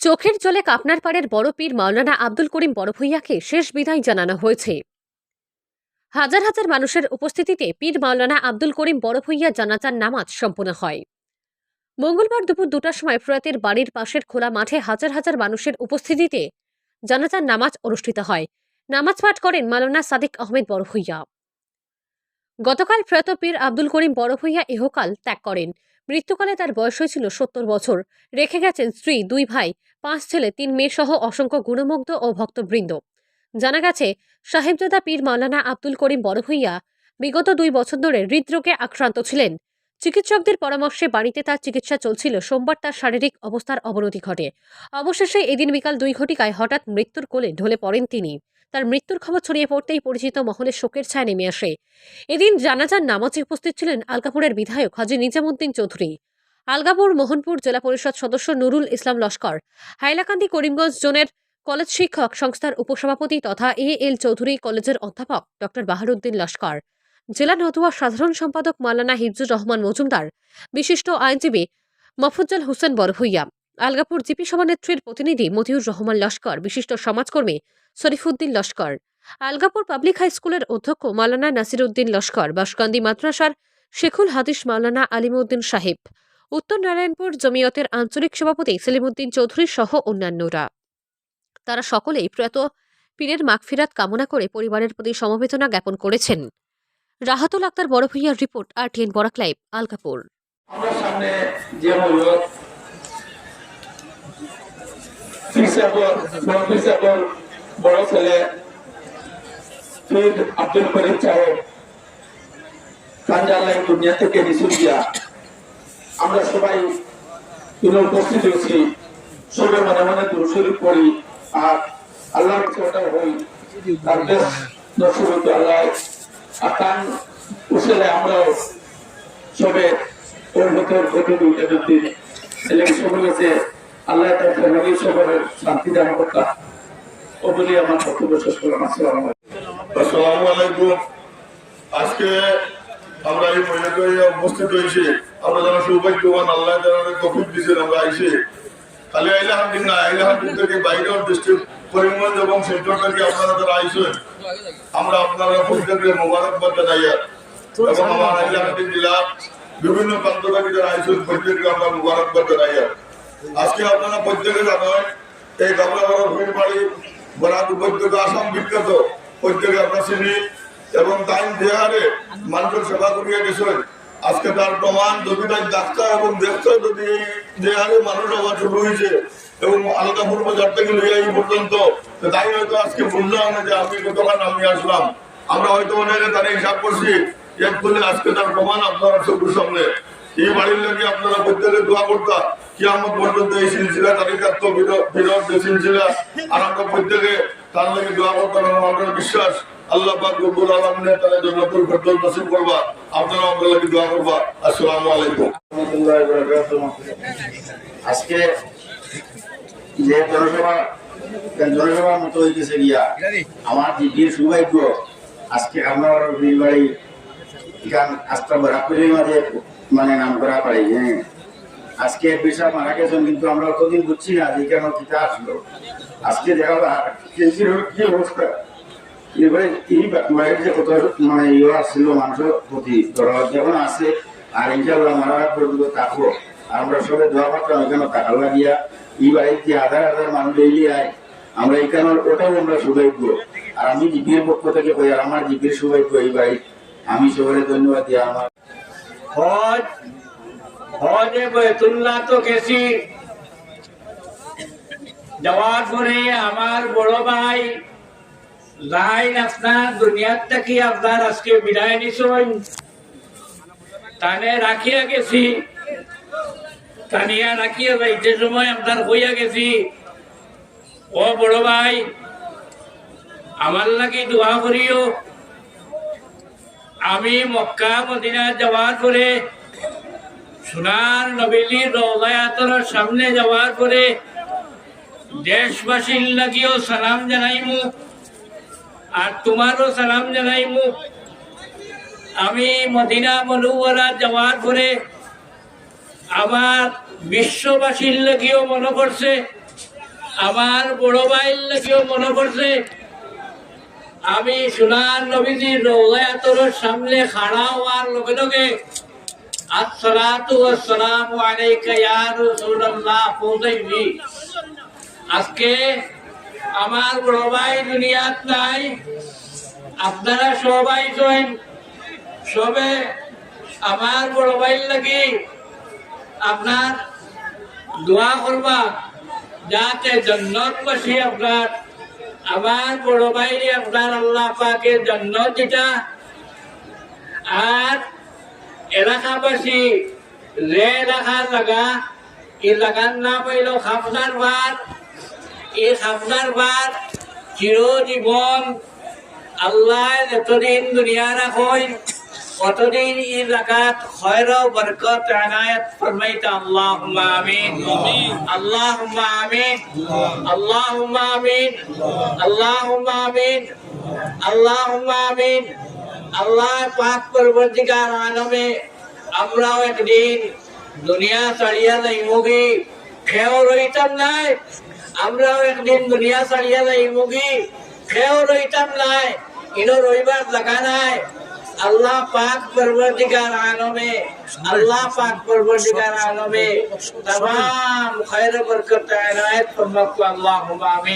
চোখের জলে কাপনার পাড়ের বড় পীর মাওলানা আব্দুল করিম বড়ভূইয়াকে শেষ বিদায় জানানো হয়েছে। হাজার হাজার মানুষের উপস্থিতিতে পীর মাওলানা আব্দুল করিম বড়ভূইয়া জানাজার নামাজ সম্পন্ন হয়। মঙ্গলবার দুপুর 2টার সময় প্রয়াতের বাড়ির পাশের খোলা মাঠে হাজার হাজার মানুষের উপস্থিতিতে জানাজার নামাজ অনুষ্ঠিত হয়। নামাজ পাঠ করেন মাওলানা সাদিক আহমেদ বড়ভূইয়া। গতকাল প্রয়াত পীর আব্দুল করিম বড়ভূইয়া ইহকাল ত্যাগ করেন। মৃত্যুকালে তার বয়স হয়েছিল 70 বছর। রেখে গেছেন স্ত্রী, 2 ভাই, 5 ছেলে, 3 মেয়ে সহ অসংখ্য গুণমুগ্ধ ও ভক্তবৃন্দ। জানা গেছে, সাহেবজাদা পীর মাওলানা আব্দুল করিম বড়ভূইয়া বিগত 2 বছর ধরে হৃদরোগে আক্রান্ত ছিলেন। চিকিৎসকদের পরামর্শে বাড়িতে তার চিকিৎসা চলছিল। সোমবার তার শারীরিক অবস্থার অবনতি ঘটে। অবশেষে এদিন বিকাল 2 ঘটিকায় হঠাৎ মৃত্যুর কোলে ঢলে পড়েন তিনি। তার মৃত্যুর খবর ছড়িয়ে পড়তেই পরিচিত মহলে শোকের ছায়া নেমে আসে। এদিন জানাজার নামাজে উপস্থিত ছিলেন আলগাপুরের বিধায়ক হাজী নিজামুদ্দিন চৌধুরী, আলগাপুর মোহনপুর জেলা পরিষদ সদস্য নুরুল ইসলাম লস্কর, হাইলাকান্দি করিমগঞ্জ জোনের কলেজ শিক্ষক সংস্থার উপসভাপতি তথা এএল চৌধুরী কলেজের অধ্যাপক ডক্টর বাহারুদ্দিন লস্কর, জেলা নতুয়া সাধারণ সম্পাদক মাওলানা হিফজুর রহমান মজুমদার, বিশিষ্ট আইনজীবী মফুজ্জল হোসেন বড়ভূইয়া, আলগাপুর জিপি সভানেত্রীর প্রতিনিধি মতিউর রহমান লস্কর, বিশিষ্ট সমাজকর্মী শরীফুদ্দিন লস্কর, আলগাপুর পাবলিক হাই স্কুলের অধ্যক্ষ মাওলানা নাসিরউদ্দিন লস্কর, বাঁশকান্দি মাদ্রাসার শেখুল হাদিস মাওলানা আলিমউদ্দিন সাহেব, উত্তর নারায়ণপুর জমিয়তের আঞ্চলিক সভাপতি সেলিমউদ্দিন চৌধুরী সহ অন্যান্যরা। তারা সকলেই প্রয়াত পীরের মাগফিরাত কামনা করে পরিবারের প্রতি সমবেদনা জ্ঞাপন করেছেন। রাহাতুল আক্তার বড়ভূইয়ার report, RTN Barak live, Algapur. আমরা সামনে যে হলো বড় ছেলে পীর আব্দুল করিম সাহেব কাঞ্জালাই দুনিয়া থেকে নিচুর দিয়া আমরা সবাই উপস্থিত হয়েছি। সবে মনে মনে দুরুদ পড়ি আর আল্লাহর কাছে হই। তার বেশ নসিহত আল্লাহ আকান উসলে আমরাও সবে ওর ভেতর ঘটে দুইটা দিন সবল আছে। আল্লাহ তার ফ্যামিলি সবার শান্তি দান করতা ও বলি আমার বক্তব্য শেষ করলাম। আসসালামু আলাইকুম। আজকে আমরা এই মহিলাকে উপস্থিত হয়েছি। আমরা যারা সৌভাগ্যবান, আল্লাহ যারা তৌফিক দিয়েছেন আমরা আইসি। খালি আইলাহান্দিন না, আইলাহান্দিন থেকে বাইরেও ডিস্ট্রিক্ট করিমগঞ্জ এবং সেন্টার থেকে আপনারা যারা আইসেন, আমরা আপনারা প্রত্যেকের মোবারকবাদ জানাই। এবং আমার আইলাহান্দিন জেলার বিভিন্ন প্রান্ত থেকে যারা আইসেন প্রত্যেককে আমরা মোবারকবাদ জানাই। আজকে আপনারা প্রত্যেকে জানেন এই গাবলাগড় ভূমি বাড়ি বরাক উপত্যকা আসাম বিখ্যাত, প্রত্যেকে আমরা চিনি এবং টাইম দেহারে মানুষের সেবা করিয়া গেছেন। আজকে তার প্রমাণ যদি তাই ডাক্তার এবং দেখতে যদি দেহারে মানুষ হওয়া শুরু হয়েছে এবং আলাদাপুর বাজার থেকে লইয়া এই পর্যন্ত, তাই হয়তো আজকে বুঝলাম না যে আমি গতকাল আমি আসলাম। আমরা হয়তো অনেকে তারা হিসাব করছি এক বলে আজকে তার প্রমাণ আপনারা চোখের সামনে। এই বাড়ির লাগে আপনারা প্রত্যেকে দোয়া করতাম কিয়ামত পর্যন্ত এই সিলসিলা তালিকাত্ম বিরোধ যে সিলসিলা, আর আমরা প্রত্যেকে তার লাগে দোয়া করতাম এবং আমাদের বিশ্বাস আল্লাহ পাক রব্বুল আলামিনের তার জান্নাতুল ফেরদৌস নসিব করবা। আপনারা আমাদের লাগি দোয়া করবা। আসসালামু আলাইকুম ওয়া রাহমাতুল্লাহি ওয়া বারাকাতুহু। আজকে যে জনসভা মতো হইতেছে গিয়া আমার জিপির সৌভাগ্য আজকে আপনার বাড়ি এখান আস্থা বরাকপুরের মাঝে মানে নাম করা পারি। হ্যাঁ, আজকে পেশা মারা গেছেন, কিন্তু আমরা অতদিন বুঝছি না যে কেন কিতা আসলো। আজকে দেখা কি অবস্থা, এবারে এই বাড়ির যে কত মানে ইয়ে আসছিল মানুষের প্রতি দরদ যেমন আছে, আর ইনশাল্লাহ মারা পর্যন্ত থাকবো। আমরা সবাই দোয়া করতাম এখানে টাকা লাগিয়া এই বাড়ির যে হাজার হাজার মানুষ এগিয়ে আয়, আমরা এখানে ওটাও আমরা সৌভাগ্য। আর আমি জিপির পক্ষ থেকে কই, আর আমার জিপির সৌভাগ্য এই বাড়ি। আমি সবাই ধন্যবাদ দিয়া আমার হজে বাইতুল্লাহ তো গেছি, যাওয়ার পরে আমার বড় ভাই লাইন আপনার দুনিয়ার থেকে আপনার আজকে বিদায় নিছেন। তানে রাখিয়া গেছি, টানিয়া রাখিয়া যাইতে সময় আপনার হইয়া গেছি, ও বড় ভাই আমার লাগি দোয়া করিও। আমি মক্কা মদিনা যাওয়ার পরে সোনার নবীর রওজায়াতের সামনে যাওয়ার পরে দেশবাসীর লাগিও সালাম জানাইমু, আর তোমারও সালাম জানাইমু। আমি মদিনা মুনাওয়ারা যাওয়ার পরে আমার বিশ্ববাসীর লাগিও মনে করছে আমার বড় ভাইয়ের লাগেও মনে পড়ছে আমি সোনার নবীজির রওজাতুর সামনে খাড়া হওয়ার লগে লগে আসসালাতু ওয়াসসালামু আলাইকা ইয়া রাসূলুল্লাহ পৌঁছাইবি। আজকে আমার বড় ভাই দুনিয়াত নাই, আপনারা সবাই জয়েন সবে আমার বড় ভাইয়ের লাগি আপনার দোয়া করবা যাতে জান্নাতবাসী আপনার আমার বড় ভাইরে আপনার আল্লাহ পাকের জান্নাত দিতা। আর এলাকাবাসী যে এলাকার লাগা এই লাগান না পাইল খাফনার বার, এই খাফনার বার চিরজীবন আল্লাহ যতদিন দুনিয়া রাখেন কতদিন এই লাগাত খয়র বরকত আনায়াত ফরমাইতা। আল্লাহুম্মা আমিন, আল্লাহুম্মা আমিন, আল্লাহুম্মা আমিন, আল্লাহুম্মা আমিন, আল্লাহুম্মা আমিন। আল্লাহ পাক পরবর্তীকার আলমে আমরাও একদিন দুনিয়া ছাড়িয়া যাইমুগি, খেয়েও রইতাম নাই। আমরাও একদিন দুনিয়া ছাড়িয়া যাইমুগি, খেয়েও রইতাম নাই, ইনো রইবার লাগা নাই। আল্লাহ পাক পরবর্তীকার আলমে, আল্লাহ পাক পরবর্তীকার আলমে तमाम खैर बरकत इनायत फरमाओ। अल्लाहुम्मा आमीन।